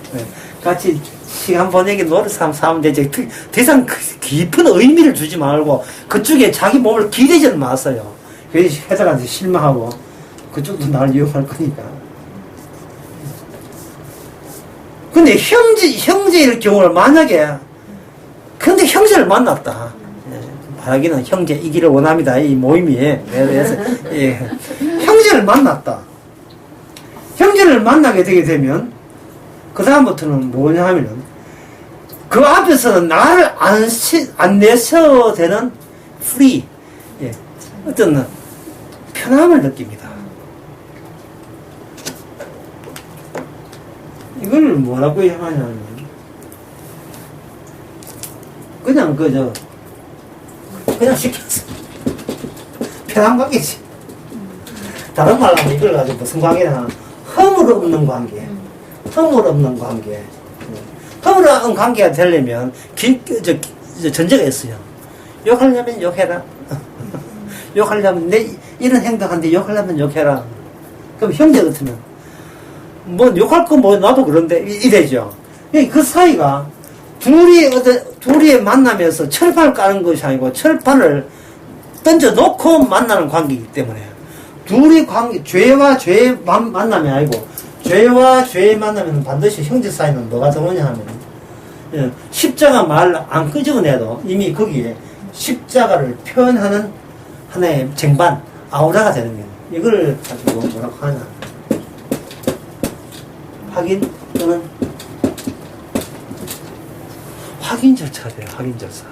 같이 시간 보내기 노릇 삼으면 되지. 더 이상 깊은 의미를 주지 말고 그쪽에 자기 몸을 기대지 마세요. 그래서 회사한테 실망하고 그쪽도 나를 이용할 거니까. 근데 형제일 경우를 만약에 근데 형제를 만났다. 바라기는 형제 이기를 원합니다. 이 모임이. 그래서 예. 형제를 만났다. 형제를 만나게 되게 되면 그 다음부터는 뭐냐 하면은 그 앞에서는 나를 안 내셔도 되는 free 예. 어떤 편함을 느낍니다. 이걸 뭐라고 하냐면 그냥 그냥 시켰어. 편한 관계지. 다른 말로 하면 이걸 가지고 무슨 관계냐. 허물 없는 관계. 허물 없는 관계. 허물 없는 관계가 되려면 전제가 있어요. 욕하려면 욕해라. 욕하려면 이런 행동하는데 욕하려면 욕해라. 그럼 형제 같으면 뭐 욕할 거 뭐 나도 그런데 이래죠. 그 사이가 둘이 만나면서 철판을 까는 것이 아니고 철판을 던져놓고 만나는 관계이기 때문에 둘이 죄와 죄 만남이 아니고 죄와 죄의 만나면 반드시 형제 사이는 뭐가 들어오냐 하면 십자가 말 안 끄집어내도 이미 거기에 십자가를 표현하는 하나의 쟁반 아우라가 되는 거예요. 이걸 가지고 뭐라고 하냐 확인 또는 확인 절차가 돼요. 확인 절차.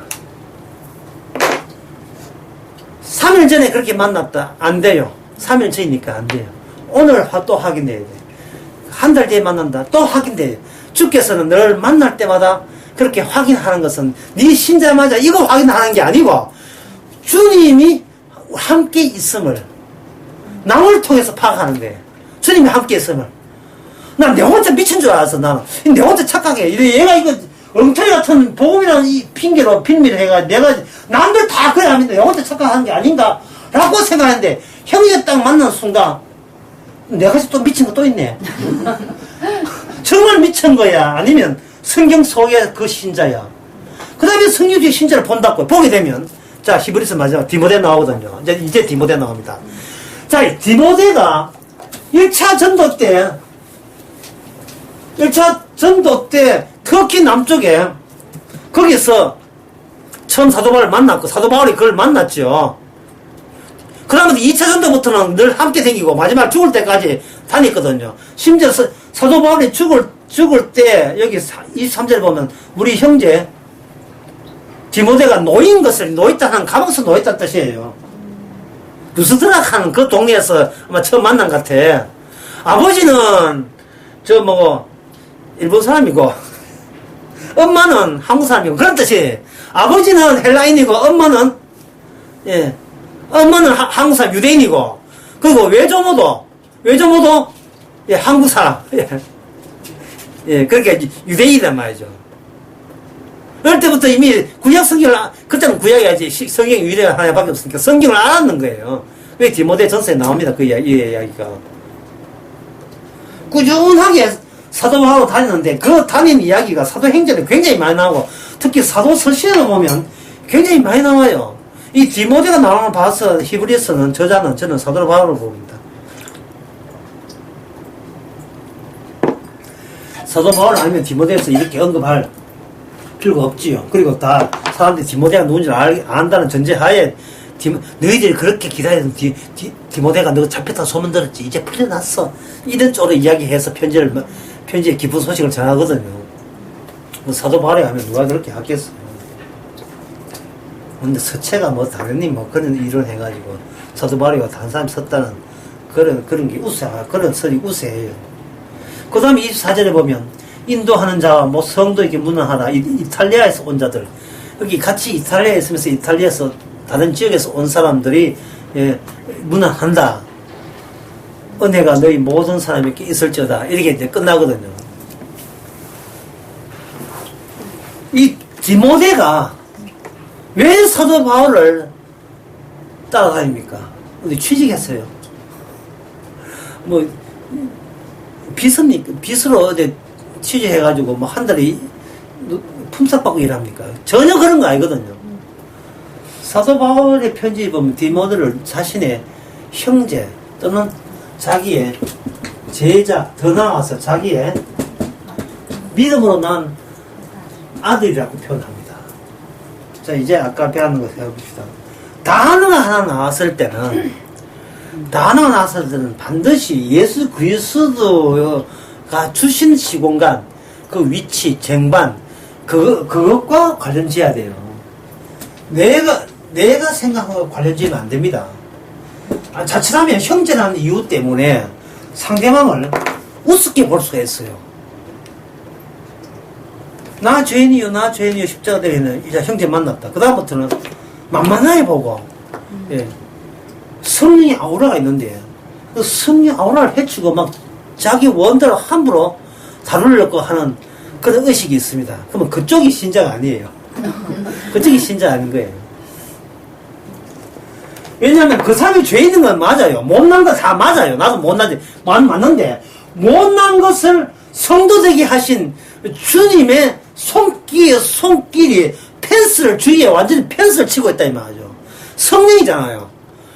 3일 전에 그렇게 만났다. 안 돼요. 3일 전이니까 안 돼요. 오늘 또 확인돼야 돼요. 한 달 뒤에 만난다. 또 확인돼요. 주께서는 널 만날 때마다 그렇게 확인하는 것은 네 신자마자 이거 확인하는 게 아니고 주님이 함께 있음을 남을 통해서 파악하는 거예요. 주님이 함께 있음을. 난 내 혼자 미친 줄 알았어. 나는 내 혼자 착각해. 얘가 이거 엉터리 같은 복음이라는 이 핑계로 빌미를 해가 내가 남들 다 그래 하는데 내 혼자 착각하는 게 아닌가 라고 생각하는데 형제 딱 만난 순간 내가 또 미친 거 또 있네. 정말 미친 거야 아니면 성경 속의 그 신자야. 그 다음에 성경 중에 신자를 본다고 보게 되면 자, 히브리서 마지막 디모데 나오거든요. 이제 디모데 나옵니다. 자, 디모데가 1차 전도 때 특히 남쪽에 거기서 처음 사도 바울을 만났고 사도 바울이 그걸 만났죠. 그러면서 2차 전도부터는 늘 함께 다니고 마지막 죽을 때까지 다녔거든요. 심지어 사도 바울이 죽을 때 여기 23절 보면 우리 형제 디모데가 노있다는 감옥에서 노있다는 뜻이에요. 루스드락하는 그 동네에서 아마 처음 만난 것 같아. 아버지는 일본 사람이고 엄마는 한국 사람이고 그런 뜻이. 아버지는 헬라인이고 엄마는 한국 사람 유대인이고 그리고 외조모도 한국 사람. 그러니까 유대인이란 말이죠. 어릴 때부터 이미 구약 성경을, 그때는 구약이야지, 성경 유일한 하나밖에 없으니까 성경을 알았는 거예요. 왜 디모데 전서에 나옵니다. 이 이야기가. 꾸준하게 사도하고 다녔는데, 그 다닌 이야기가 사도행전에 굉장히 많이 나오고, 특히 사도서시에도 보면 굉장히 많이 나와요. 이 디모데가 나오는 걸 봐서 히브리서는 저자는 저는 사도 바울을 봅니다. 사도 바울 아니면 디모데에서 이렇게 언급할 필요가 없지요. 그리고 다 사람들이 디모데가 누군지 안다는 전제하에 너희들이 그렇게 기다려서 디모데가 너 잡혔다 소문 들었지 이제 풀려났어 이런 쪽으로 이야기해서 편지에 기쁜 소식을 전하거든요. 사도 바울이 하면 누가 그렇게 하겠어요. 근데 서체가 당연히 그런 일을 해가지고 사도 바울이가 다른 사람이 썼다는 그런 게 그런 설이 우세해요. 그 다음에 24절에 보면 인도하는 자와 성도에게 문안하라. 이탈리아에서 온 자들. 여기 같이 이탈리아에 있으면서 이탈리아에서 다른 지역에서 온 사람들이 문안한다. 은혜가 너희 모든 사람에게 있을지어다. 이렇게 이제 끝나거든요. 이 디모데가 왜 사도 바울을 따라다닙니까? 어디 취직했어요. 빚으로 어디 취직해가지고 한 달에 품삯받고 일합니까? 전혀 그런 거 아니거든요. 사도 바울의 편지 보면 디모데를 자신의 형제 또는 자기의 제자 더 나아가서 자기의 믿음으로 난 아들이라고 표현합니다. 자, 이제 아까 배우는 거 해봅시다. 단어가 하나 나왔을 때는 반드시 예수 그리스도가 주신 시공간, 그 위치, 쟁반, 그것과 관련 지어야 돼요. 내가 생각한 거 관련 지으면 안 됩니다. 자칫하면 형제라는 이유 때문에 상대방을 우습게 볼 수가 있어요. 나 죄인이요 십자가 되는 이제 형제 만났다. 그다음부터는 만만하게 보고, 성령의 아우라가 있는데, 그 성령 아우라를 해치고 자기 원대로 함부로 다루려고 하는 그런 의식이 있습니다. 그러면 그쪽이 신자가 아니에요. 그쪽이 신자 아닌 거예요. 왜냐하면 그 사람이 죄 있는 건 맞아요. 못난 건 다 맞아요. 나도 맞는데, 못난 것을 성도되게 하신 주님의 손길이 주위에 완전히 펜스를 치고 있다 이 말이죠. 성령이잖아요.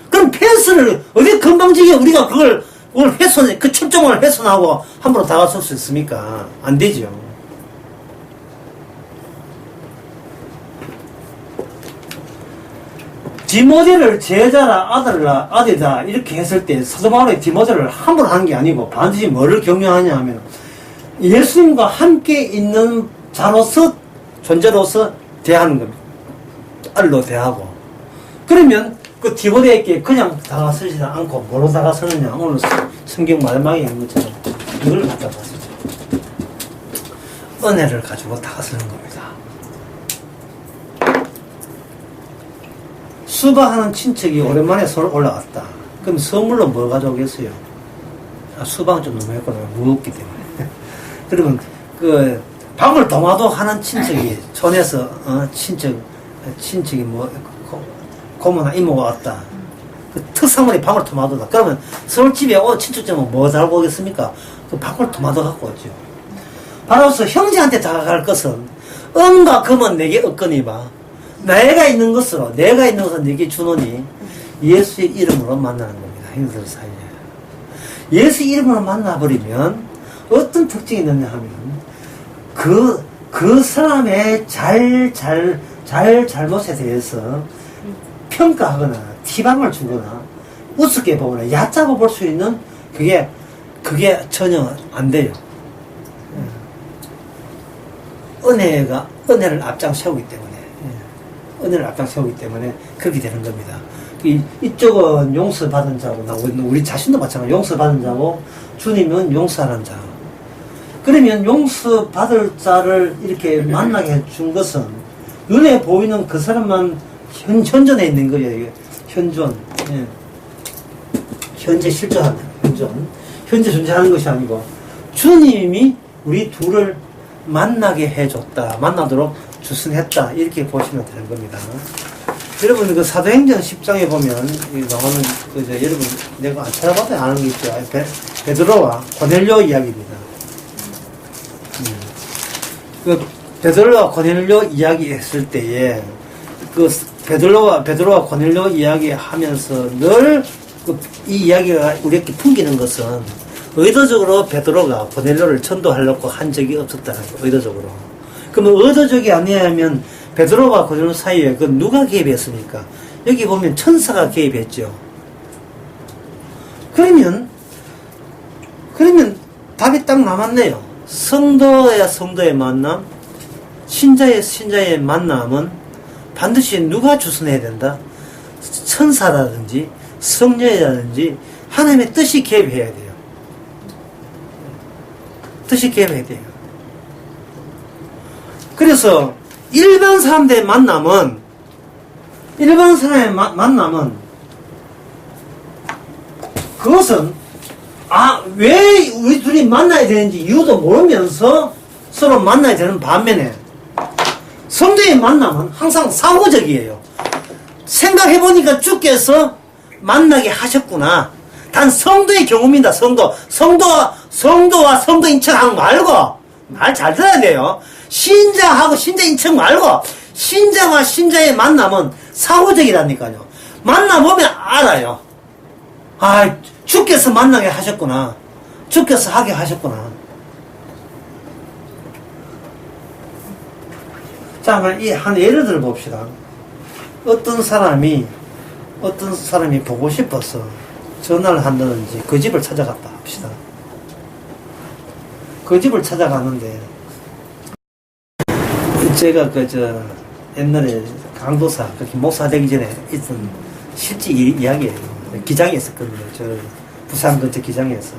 그럼 펜스를 어디 건방지게 우리가 그걸 그 철종을 훼손하고 함부로 다가설 수 있습니까? 안 되죠. 디모데를 제자라 아들이다 이렇게 했을 때 사도 바울이 디모데를 함부로 하는 게 아니고 반드시 뭐를 격려하냐 하면 예수님과 함께 있는 자로서 존재로서 대하는 겁니다. 딸로 대하고. 그러면 그 디모데에게 그냥 다가서지 않고 뭐로 다가서느냐. 오늘 성경 말망에 있는 것처럼 이걸 갖다 봤었죠. 은혜를 가지고 다가서는 겁니다. 수박하는 친척이 오랜만에 서울 올라갔다. 그럼 선물로 뭘 가져오겠어요? 수박은 좀 너무 했거든요. 무겁기 때문에. 그러면 방울토마토 하는 친척이 촌에서 친척이 고모나 이모가 왔다. 그 특산물이 방울토마토다. 그러면 서울집에 친척집은 뭐 달고 오겠습니까? 그 방울토마토 갖고 오죠. 바로서 형제한테 다가갈 것은 은과 금은 내게 없거니와 내가 있는 것으로 네게 주노니 예수의 이름으로 만나는 겁니다. 형제들 사이에. 예수 이름으로 만나버리면 어떤 특징이 있느냐 하면 그 사람의 잘못에 대해서 평가하거나 티방을 주거나 우습게 보거나 얕잡아 볼 수 있는 그게 전혀 안 돼요. 은혜를 앞장세우기 때문에 그렇게 되는 겁니다. 이쪽은 용서받은 자고 우리 자신도 마찬가지로 용서받은 자고 주님은 용서하는 자. 그러면 용서받을 자를 이렇게 만나게 준 것은 눈에 보이는 그 사람만 현존에 있는 거예요. 현존. 예. 현재 실존하는 현재 존재하는 것이 아니고 주님이 우리 둘을 만나게 해줬다. 만나도록 주선했다. 이렇게 보시면 되는 겁니다. 여러분, 그 사도행전 10장에 보면, 나오는, 여러분, 내가 안 찾아봐도 아는 게 있죠. 베드로와 고넬료 이야기입니다. 그, 베드로와 고넬료 이야기 했을 때에, 베드로와 고넬료 이야기 하면서 늘, 이 이야기가 우리에게 풍기는 것은, 의도적으로 베드로가 고넬료를 전도하려고 한 적이 없었다는 거예요. 의도적으로. 그러면 의도적이 아니냐면 베드로와 고넬료 사이에 그 누가 개입했습니까? 여기 보면 천사가 개입했죠. 그러면 답이 딱 남았네요. 성도의 만남, 신자의 만남은 반드시 누가 주선해야 된다? 천사라든지 성령이라든지 하나님의 뜻이 개입해야 돼요. 뜻이 개입해야 돼요. 그래서 일반 사람의 만남은 그것은 왜 우리 둘이 만나야 되는지 이유도 모르면서 서로 만나야 되는 반면에 성도의 만남은 항상 사후적이에요. 생각해보니까 주께서 만나게 하셨구나. 단 성도의 경험입니다. 성도와 성도인 척하는 거 말고 말 잘 들어야 돼요. 신자하고 신자인 척 말고 신자와 신자의 만남은 사후적이라니까요. 만나보면 알아요. 주께서 만나게 하셨구나. 주께서 하게 하셨구나. 자, 한 예를 들어 봅시다. 어떤 사람이 보고 싶어서 전화를 한다든지 그 집을 찾아갔다 합시다. 그 집을 찾아가는데 제가 옛날에 강도사 그렇게 목사 되기 전에 있던 실제 이야기예요. 기장에 있었거든요. 저 부산 근처 기장에서.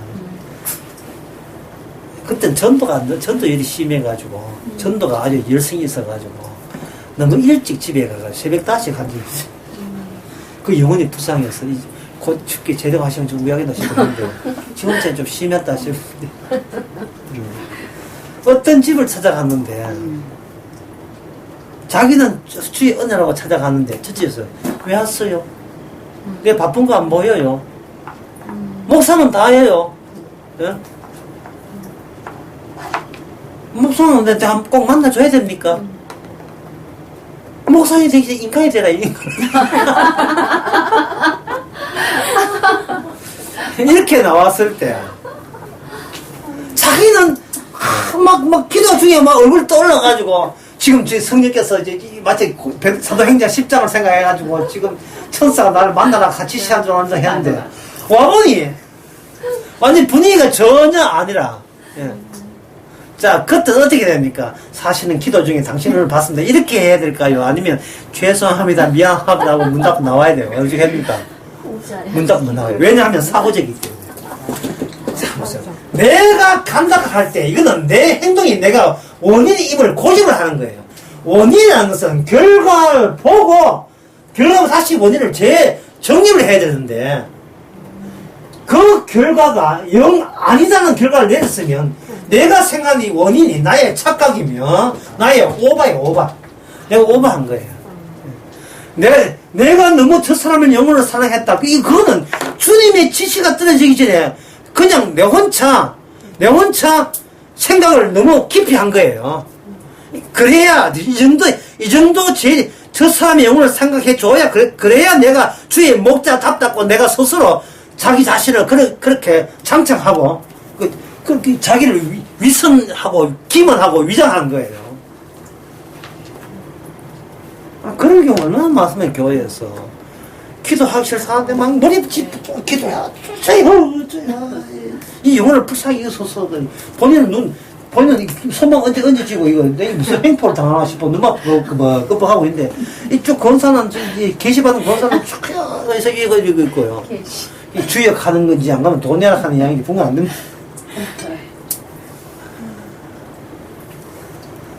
그땐 전도율이 심해가지고 전도가 아주 열성이 있어가지고 너무 일찍 집에 가서 새벽 5시에 간 적이 있어요. 그 영혼이 불쌍해서 곧 죽게 제대로 하시면 좀 우약이나 싶었는데 지금쯤 좀 심했다 싶은데 어떤 집을 찾아갔는데 자기는 주의 은혜라고 찾아갔는데 첫째에서 왜 왔어요? 왜 바쁜 거 안 보여요? 목사는 다 해요. 예? 목사는 내 꼭 만나줘야 됩니까? 목사님 되기 전에 인간이 되라 이렇게 나왔을 때 자기는 막 기도 중에 막 얼굴 떠올라가지고 지금 성령께서 마치 사도행전 10장을 생각해가지고 지금 천사가 나를 만나라 같이 시한 줄 알았는데 했는데 와보니 완전 분위기가 전혀 아니라. 예. 자, 그때 어떻게 됩니까? 사실은 기도 중에 당신을 봤습니다. 이렇게 해야 될까요? 아니면 죄송합니다, 미안합니다 하고 문 닫고 나와야 돼요? 어떻게 합니까? 문 닫고 나와요. 왜냐하면 사고적이기 때문에. 자, 보세요. 내가 감각할 때 이거는 내 행동이 내가 원인임을 고집을 하는 거예요. 원인이라는 것은 결과를 보고 결과로 다시 원인을 정립을 해야 되는데 그 결과가 영 아니다는 결과를 내렸으면 내가 생각한 이 원인이 나의 착각이며 나의 오바. 내가 오바한 거예요. 내가 너무 저 사람을 영혼으로 사랑했다. 그거는 주님의 지시가 떨어지기 전에 그냥 내 혼자 생각을 너무 깊이 한 거예요. 그래야 이 정도 저 사람의 영혼을 생각해줘야, 그래야 내가 주의 목자답다고 내가 스스로 자기 자신을 그렇게 장착하고, 자기를 위선하고, 기만하고, 위장하는 거예요. 그런 경우 얼마나 많으면 교회에서. 기도하기 싫사는데 막 머리 짚고 기도야. 이 영혼을 불쌍히 여서서 본인은 손목 언제 얹어지고 이거 내 무슨 횡포를 당하나 싶어 눈만 끄덕하고 있는데 이쪽 권사는 게시받은 권사는 축해서 이거 있고요. 이 주역 하는 건지 안 가면 돈 내라 하는 양이 분명 안 됩니다.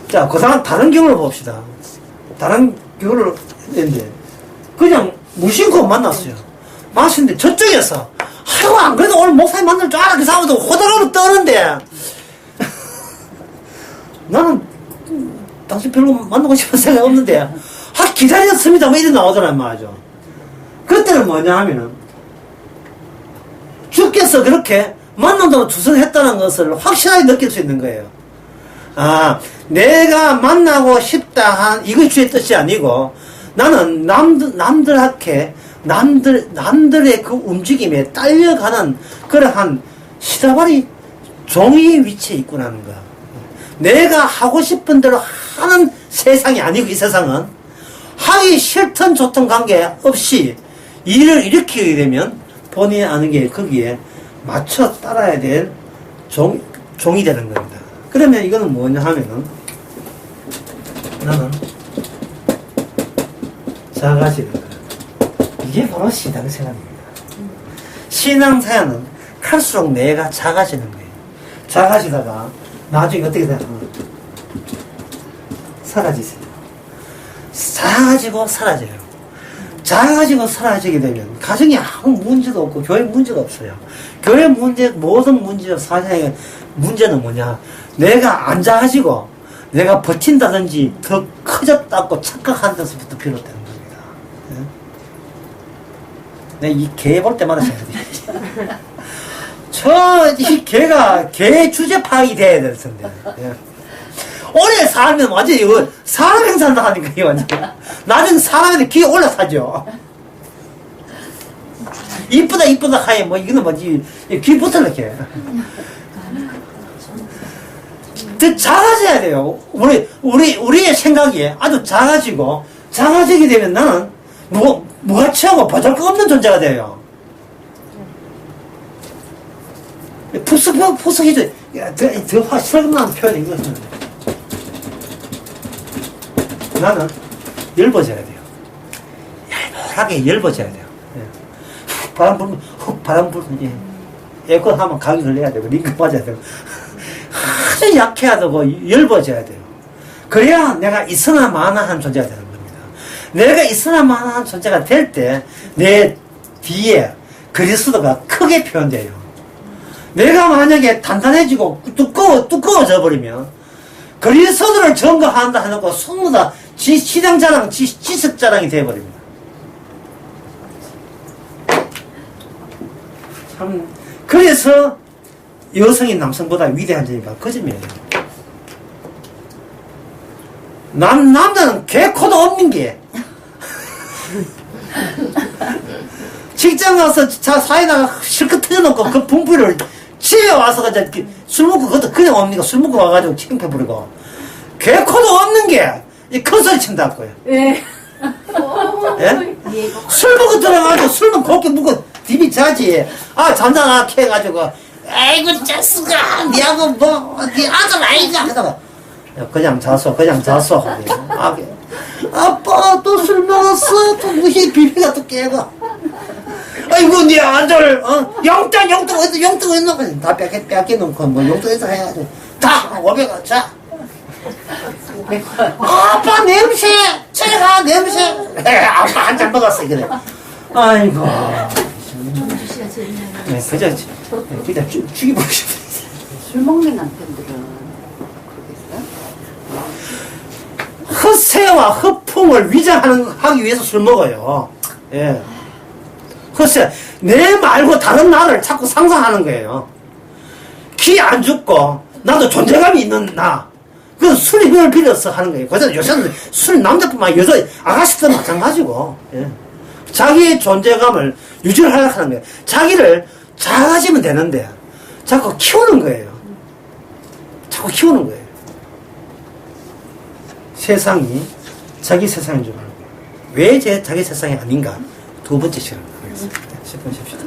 자, 그 사람 다른 경우를 봅시다. 다른 경우를 했는데 그냥 무심코 만났어요. 마시는데 저쪽에서 아이고 안 그래도 오늘 목사님 만날 줄 알아. 그 사람도 호들갑을 떠는데 나는 당신 별로 만나고 싶은 생각 없는데 기다렸습니다 뭐 이래 나오더란 말이죠. 그때는 뭐냐 하면은 주께서 그렇게 만난다고 주선했다는 것을 확실하게 느낄 수 있는 거예요. 아, 내가 만나고 싶다 한 이게 주의 뜻이 아니고 나는 남들의 그 움직임에 딸려가는 그러한 시다바리 종이 위치에 있구나는 거. 내가 하고 싶은 대로 하는 세상이 아니고 이 세상은 하기 싫든 좋든 관계없이 일을 일으키게 되면 본인이 아는 게 거기에 맞춰 따라야 될 종이 되는 겁니다. 그러면 이거는 뭐냐 하면은 나는 작아지는 거예요. 이게 바로 신앙생활입니다. 신앙생활은 할수록 내가 작아지는 거예요. 작아지다가 나중에 어떻게 되나 사라지세요. 작아지고 사라져요. 작아지고 사라지게 되면 가정에 아무 문제도 없고 교회 문제도 없어요. 교회 문제 모든 문제 사상의 문제는 뭐냐? 내가 안 작아지고 내가 버틴다든지 더 커졌다고 착각한 데서부터 비롯되는 겁니다. 네? 이 개 볼 때마다 생각해요. 이 개 주제 파악이 돼야 될 텐데. 예. 오래 살면 완전 이거 사람 행사한다 하니까 이거 완전. 나중에 사람한테 귀에 올라타죠. 이쁘다 하에 뭐 이거는 뭐지 귀 붙을게. 더 작아져야 돼요. 우리의 생각이 아주 작아지게 되면 나는 무가치하고 보잘것없는 존재가 돼요. 푸석해져. 더 확실한 표현인 것은 나는 엷어져야 돼요. 얄벌하게 엷어져야 돼요. 예. 바람 불면, 예. 에어컨 하면 가격이 걸려야 되고, 링크 맞아야 되고, 아주 약해야 되고, 엷어져야 돼요. 그래야 내가 있으나 마나 한 존재가 되는 겁니다. 내가 있으나 마나 한 존재가 될 때, 내 뒤에 그리스도가 크게 표현돼요. 내가 만약에 단단해지고 두꺼워져 버리면 그리스도를 증거한다 해놓고 전부 다 시장 자랑, 지식 자랑이 되어버립니다. 참, 그래서 여성이 남성보다 위대한 점이 바로 그 점이에요. 남자는 개코도 없는 게 직장 가서 사이다가 실컷 터져놓고 그 분풀을 집에 와서 술 먹고 그것도 그냥 옵니까? 술 먹고 와가지고 침패부리고 개코도 없는 게 이 큰 소리 친다고요. 예. 예? 술 먹고 들어가지고 술만 곱게 묵고 디비 자지. 아 잔잔하게 해가지고 아이고 짜스가 니하고 니 아들 아이가 하다가 그냥 잤어. 아빠 또 술 먹었어. 또 무시 비비가 또 깨가. 아이고 니 아들 영장 어디서 있는 거지. 다 뺏겨놓고 뭐 용돈에서 해가지고 다 500원 자. 아빠 냄새 제가 냄새 아빠 한 잔 먹었어 그래. 아이고 네, 그저 그냥 죽이고 싶어. 술 먹는 남편들은 그러겠어요? 허세와 허풍을 하기 위해서 술 먹어요. 예. 허세 내 말고 다른 나를 자꾸 상상하는 거예요. 기 안 죽고 나도 존재감이 있는 나 그건 술의 힘을 빌어서 하는 거예요. 그래서 요새는 술 남자뿐만 아니라 여자, 아가씨도 마찬가지고, 예. 자기의 존재감을 유지하려고 하는 거예요. 자기를 작아지면 되는데, 자꾸 키우는 거예요. 자꾸 키우는 거예요. 세상이 자기 세상인 줄 알고, 왜 자기 세상이 아닌가? 두 번째 시간을 하겠습니다. 10분 쉽시다.